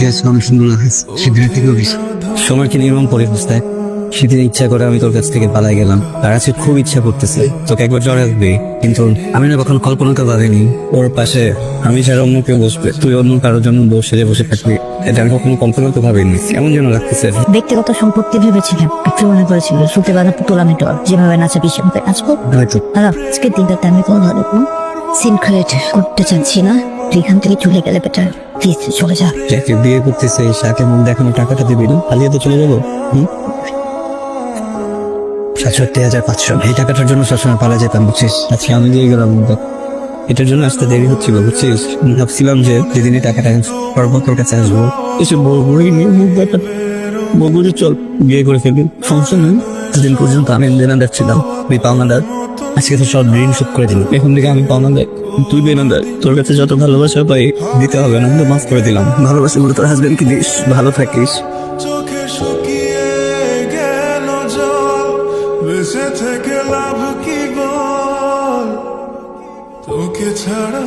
অনেক সুন্দর লাগছে, সেদিনের থেকেও বেশি। সময়কে নির্মম পরিবস্থায় সেদিন ইচ্ছা করে আমি তোর কাছ থেকে পালাই গেলাম। আর আজকে খুব ইচ্ছা করতেছে তোকে একবার জড়াই দিবি, কিন্তু আমি না কখনো কল্পনা তো ভাবিনি ওর পাশে আমি ছাড়া অন্য কেউ বসবে, তুই অন্য কারোর জন্য বসে বসে থাকবি। এটা আমি কখনো কল্পনা তো ভাবিনি, কেমন যেন লাগতেছে। ব্যক্তিগত সম্পত্তি ভেবেছিলাম, একটু মনে করেছিল সুতে বাঁধা পুতুল আমি তোর যেভাবে নাচা পিছনে নাচবো। হয়তো আজকে দিনটাতে আমি কোনো ধরনের সিন ক্রিয়েট করতে চাচ্ছি না। তুই এখান থেকে চলে গেলে বেটার, প্লিজ চলে যা। যাকে বিয়ে করতেছে সাথে মন দেখানো টাকাটা দিবি না, পালিয়ে তো চলে যাবো। 67,500 এই টাকাটার জন্য সবসময় পালা যেতাম বুঝছিস। আজকে আমি দিয়ে গেলাম, এটার জন্য আসতে দেরি হচ্ছিল বুঝছিস। আমি ভাবছিলাম যে যেদিন এই টাকাটা পারবো তোর কাছে আসবো, এসে বড়ই নিয়ে মুখ দেখা বলবো যে চল বিয়ে করে ফেলবি, সমস্যা নেই। সেদিন পর্যন্ত আমি বেনাদার ছিলাম, তুই পাওনাদার। আজকে তো সব ঋণ শোধ করে দিল, এখন থেকে আমি পাওনাদার, তুই বেনাদার। তোর কাছে যত ভালোবাসা পাই দিতে হবে না, আমি মাফ করে দিলাম। ভালোবাসা গুলো তোর হাজবেন্ডকে দিস, ভালো থাকিস। চোখে শুকিয়ে গেল জল, বেঁচে থেকে লাভ কি বল, তোকে ছাড়া